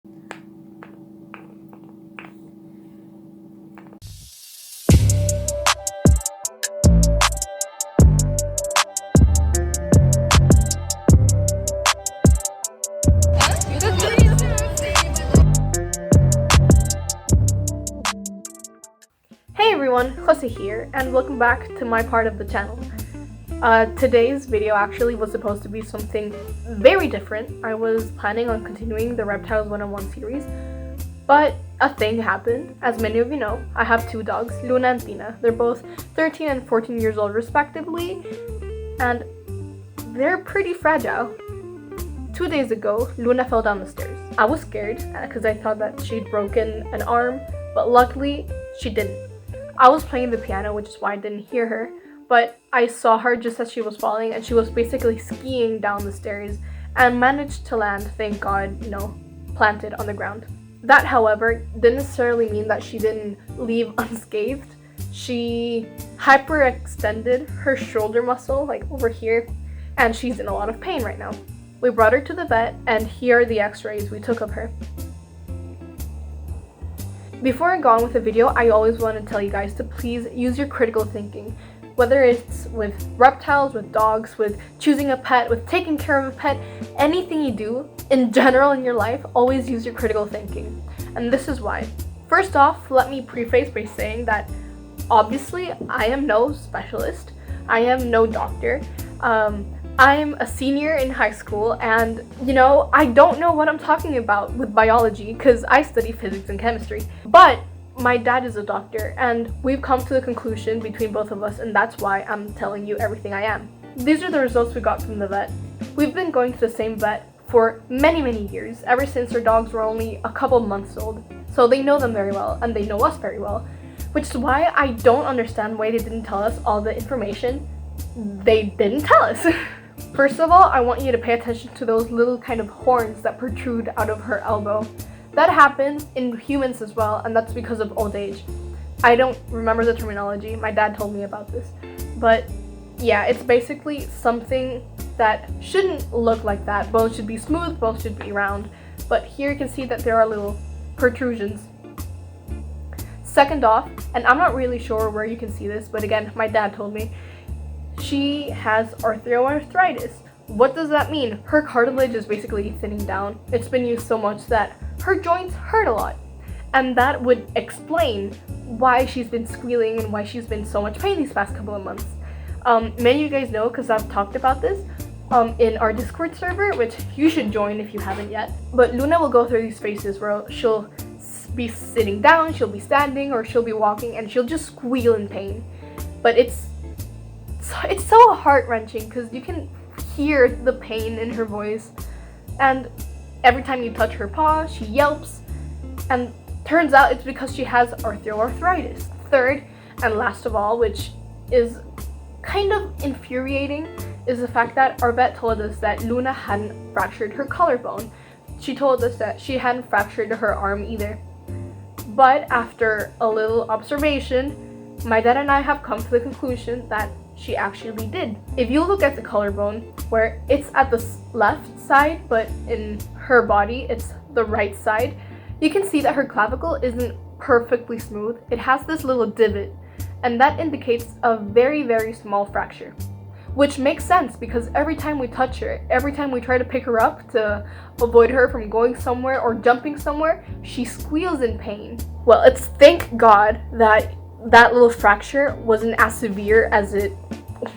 Hey everyone, Jose here, and welcome back to my part of the channel. Today's video actually was supposed to be something very different. I was planning on continuing the Reptiles 101 series, but a thing happened. As many of you know, I have two dogs, Luna and Tina. They're both 13 and 14 years old respectively, and they're pretty fragile. 2 days ago, Luna fell down the stairs. I was scared because I thought that she'd broken an arm, but luckily she didn't. I was playing the piano, which is why I didn't hear her, but I saw her just as she was falling, and she was basically skiing down the stairs and managed to land, thank God, planted on the ground. That, however, didn't necessarily mean that she didn't leave unscathed. She hyperextended her shoulder muscle, like over here, and she's in a lot of pain right now. We brought her to the vet, and here are the x-rays we took of her. Before I go on with the video, I always want to tell you guys to please use your critical thinking. Whether it's with reptiles, with dogs, with choosing a pet, with taking care of a pet, anything you do in general in your life, always use your critical thinking. And this is why. First off, let me preface by saying that obviously I am no specialist. I am no doctor. I'm a senior in high school, and I don't know what I'm talking about with biology because I study physics and chemistry. But my dad is a doctor, and we've come to the conclusion between both of us, and that's why I'm telling you everything I am. These are the results we got from the vet. We've been going to the same vet for many years, ever since our dogs were only a couple months old. So they know them very well, and they know us very well, which is why I don't understand why they didn't tell us all the information they didn't tell us. First of all, I want you to pay attention to those little kind of horns that protrude out of her elbow. That happens in humans as well, and that's because of old age. I don't remember the terminology, my dad told me about this. But yeah, it's basically something that shouldn't look like that. Bones should be smooth, bones should be round. But here you can see that there are little protrusions. Second off, and I'm not really sure where you can see this, but again, my dad told me, she has osteoarthritis. What does that mean? Her cartilage is basically thinning down. It's been used so much that her joints hurt a lot. And that would explain why she's been squealing and why she's been so much pain these past couple of months. Many of you guys know because I've talked about this in our Discord server, which you should join if you haven't yet. But Luna will go through these phases where she'll be sitting down, she'll be standing, or she'll be walking, and she'll just squeal in pain. But it's so heart-wrenching because you can hear the pain in her voice, and every time you touch her paw, she yelps, and turns out it's because she has osteoarthritis. Third, and last of all, which is kind of infuriating, is the fact that our vet told us that Luna hadn't fractured her collarbone. She told us that she hadn't fractured her arm either. But after a little observation, my dad and I have come to the conclusion that she actually did. If you look at the collarbone, where it's at the left side, but in her body, it's the right side, you can see that her clavicle isn't perfectly smooth. It has this little divot, and that indicates a very small fracture. Which makes sense because every time we touch her, every time we try to pick her up to avoid her from going somewhere or jumping somewhere, she squeals in pain. Well, it's thank God that little fracture wasn't as severe as it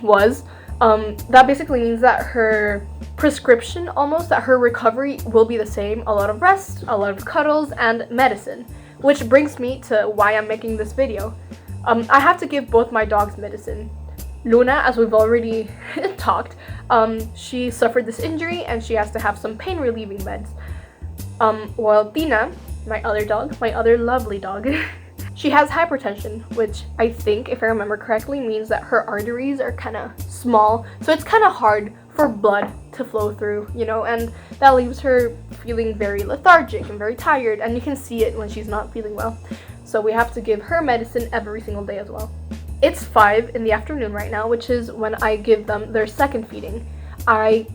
was. That basically means that her prescription, that her recovery will be the same. A lot of rest, a lot of cuddles, and medicine. Which brings me to why I'm making this video. I have to give both my dogs medicine. Luna, as we've already talked, she suffered this injury and she has to have some pain relieving meds. While Tina, my other lovely dog, she has hypertension, which I think, if I remember correctly, means that her arteries are kind of small, so it's kind of hard for blood to flow through, and that leaves her feeling very lethargic and very tired, and you can see it when she's not feeling well. So we have to give her medicine every single day as well. It's 5 in the afternoon right now, which is when I give them their second feeding. I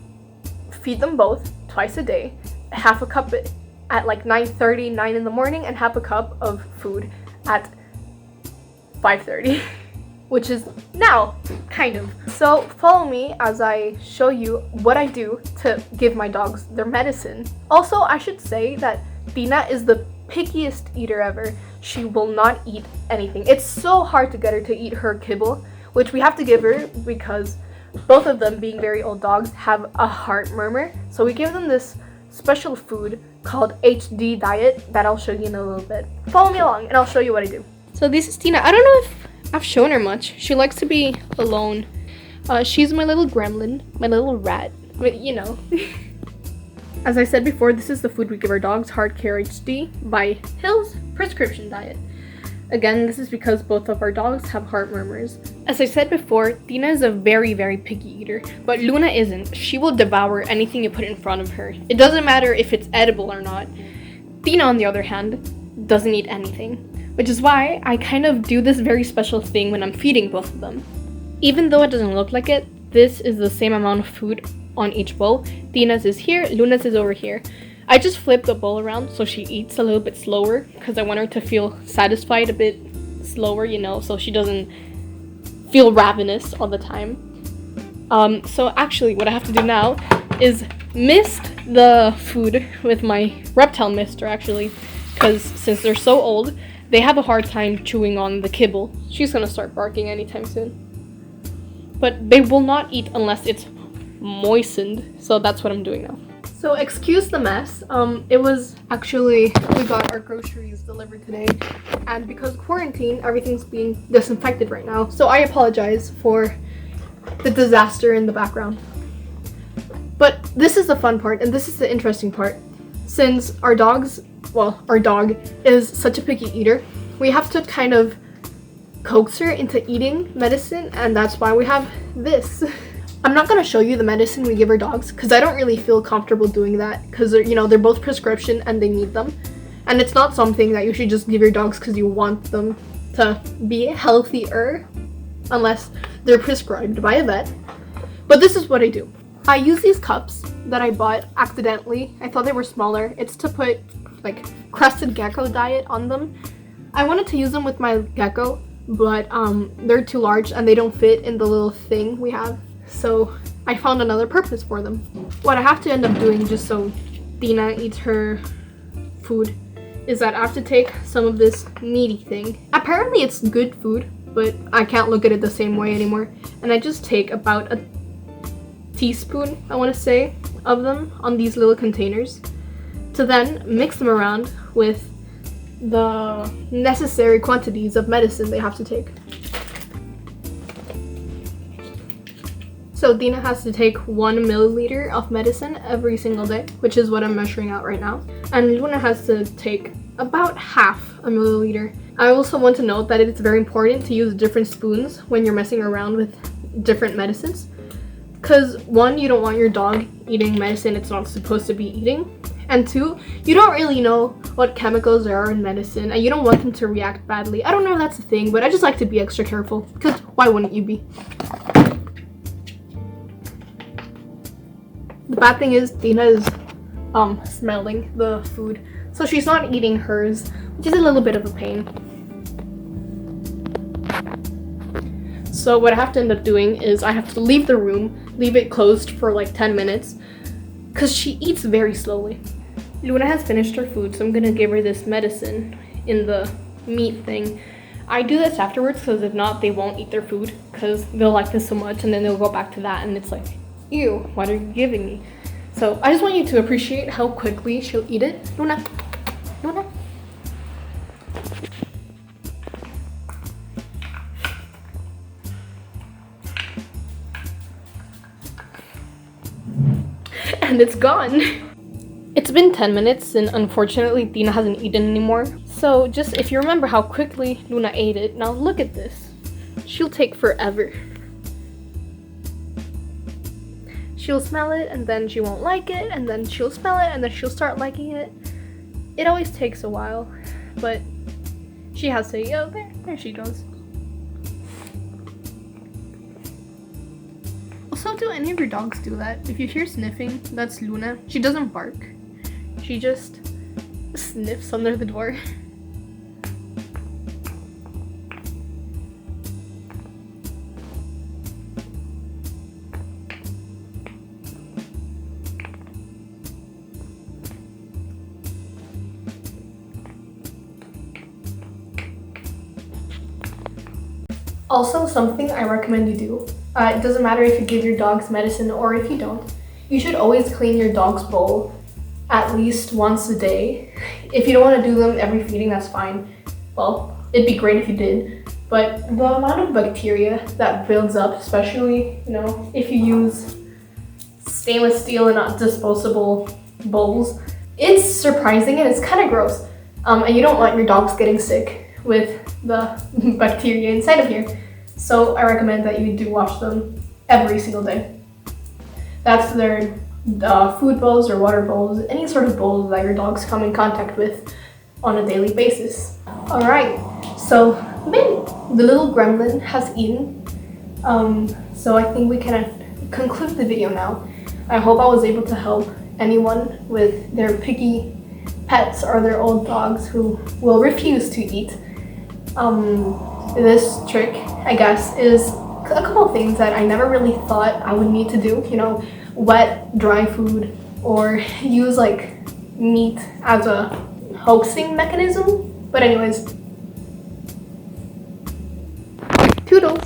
feed them both twice a day, half a cup at like 9:30, 9 in the morning, and have a cup of food at 5:30, which is now, kind of. So follow me as I show you what I do to give my dogs their medicine. Also, I should say that Tina is the pickiest eater ever. She will not eat anything. It's so hard to get her to eat her kibble, which we have to give her because both of them, being very old dogs, have a heart murmur. So we give them this special food called HD diet that I'll show you in a little bit. Follow me along and I'll show you what I do. So this is Tina. I don't know if I've shown her much. She likes to be alone. She's my little gremlin, my little rat, but you know. As I said before, this is the food we give our dogs, Heart Care HD by Hill's prescription diet. Again, this is because both of our dogs have heart murmurs. As I said before, Tina is a very, very picky eater, but Luna isn't. She will devour anything you put in front of her. It doesn't matter if it's edible or not. Tina, on the other hand, doesn't eat anything, which is why I kind of do this very special thing when I'm feeding both of them. Even though it doesn't look like it, this is the same amount of food on each bowl. Tina's is here, Luna's is over here. I just flip the bowl around so she eats a little bit slower because I want her to feel satisfied a bit slower, you know, so she doesn't feel ravenous all the time. So actually what I have to do now is mist the food with my reptile mister, actually, because since they're so old, they have a hard time chewing on the kibble. She's gonna start barking anytime soon. But they will not eat unless it's moistened, so that's what I'm doing now. So excuse the mess. It was actually, we got our groceries delivered today, and because quarantine, everything's being disinfected right now. So I apologize for the disaster in the background. But this is the fun part, and this is the interesting part. Since our dog is such a picky eater, we have to kind of coax her into eating medicine, and that's why we have this. I'm not going to show you the medicine we give our dogs because I don't really feel comfortable doing that because they're both prescription and they need them, and it's not something that you should just give your dogs because you want them to be healthier unless they're prescribed by a vet. But this is what I do. I use these cups that I bought accidentally. I thought they were smaller. It's to put like crested gecko diet on them. I wanted to use them with my gecko, but they're too large and they don't fit in the little thing we have. So I found another purpose for them. What I have to end up doing just so Tina eats her food is that I have to take some of this meaty thing. Apparently it's good food, but I can't look at it the same way anymore. And I just take about a teaspoon, I want to say, of them on these little containers to then mix them around with the necessary quantities of medicine they have to take. So Dina has to take 1 milliliter of medicine every single day, which is what I'm measuring out right now. And Luna has to take about half a milliliter. I also want to note that it's very important to use different spoons when you're messing around with different medicines. Because 1, you don't want your dog eating medicine it's not supposed to be eating. And 2, you don't really know what chemicals there are in medicine and you don't want them to react badly. I don't know if that's a thing, but I just like to be extra careful because why wouldn't you be? The bad thing is Dina is smelling the food, so she's not eating hers, which is a little bit of a pain. So what I have to end up doing is I have to leave the room, leave it closed for like 10 minutes, because she eats very slowly. Luna has finished her food, so I'm gonna give her this medicine in the meat thing. I do this afterwards because if not, they won't eat their food because they'll like this so much and then they'll go back to that and it's like, ew, what are you giving me? So I just want you to appreciate how quickly she'll eat it. Luna, Luna. And it's gone. It's been 10 minutes and unfortunately Dina hasn't eaten anymore. So just if you remember how quickly Luna ate it, now look at this. She'll take forever. She'll smell it and then she won't like it and then she'll smell it and then she'll start liking it. It always takes a while, but she has to, oh, there she goes. Also, do any of your dogs do that? If you hear sniffing, that's Luna. She doesn't bark. She just sniffs under the door. Also, something I recommend you do, it doesn't matter if you give your dogs medicine or if you don't, you should always clean your dog's bowl at least once a day. If you don't want to do them every feeding, that's fine. Well, it'd be great if you did, but the amount of bacteria that builds up, especially, if you use stainless steel and not disposable bowls, it's surprising and it's kind of gross. And you don't want your dogs getting sick with the bacteria inside of here. So I recommend that you do wash them every single day. That's their food bowls or water bowls, any sort of bowl that your dogs come in contact with on a daily basis. Alright, so the little gremlin has eaten. So I think we can conclude the video now. I hope I was able to help anyone with their picky pets or their old dogs who will refuse to eat. This trick, I guess, is a couple of things that I never really thought I would need to do. Wet dry food or use like meat as a hoaxing mechanism. But anyways, toodles.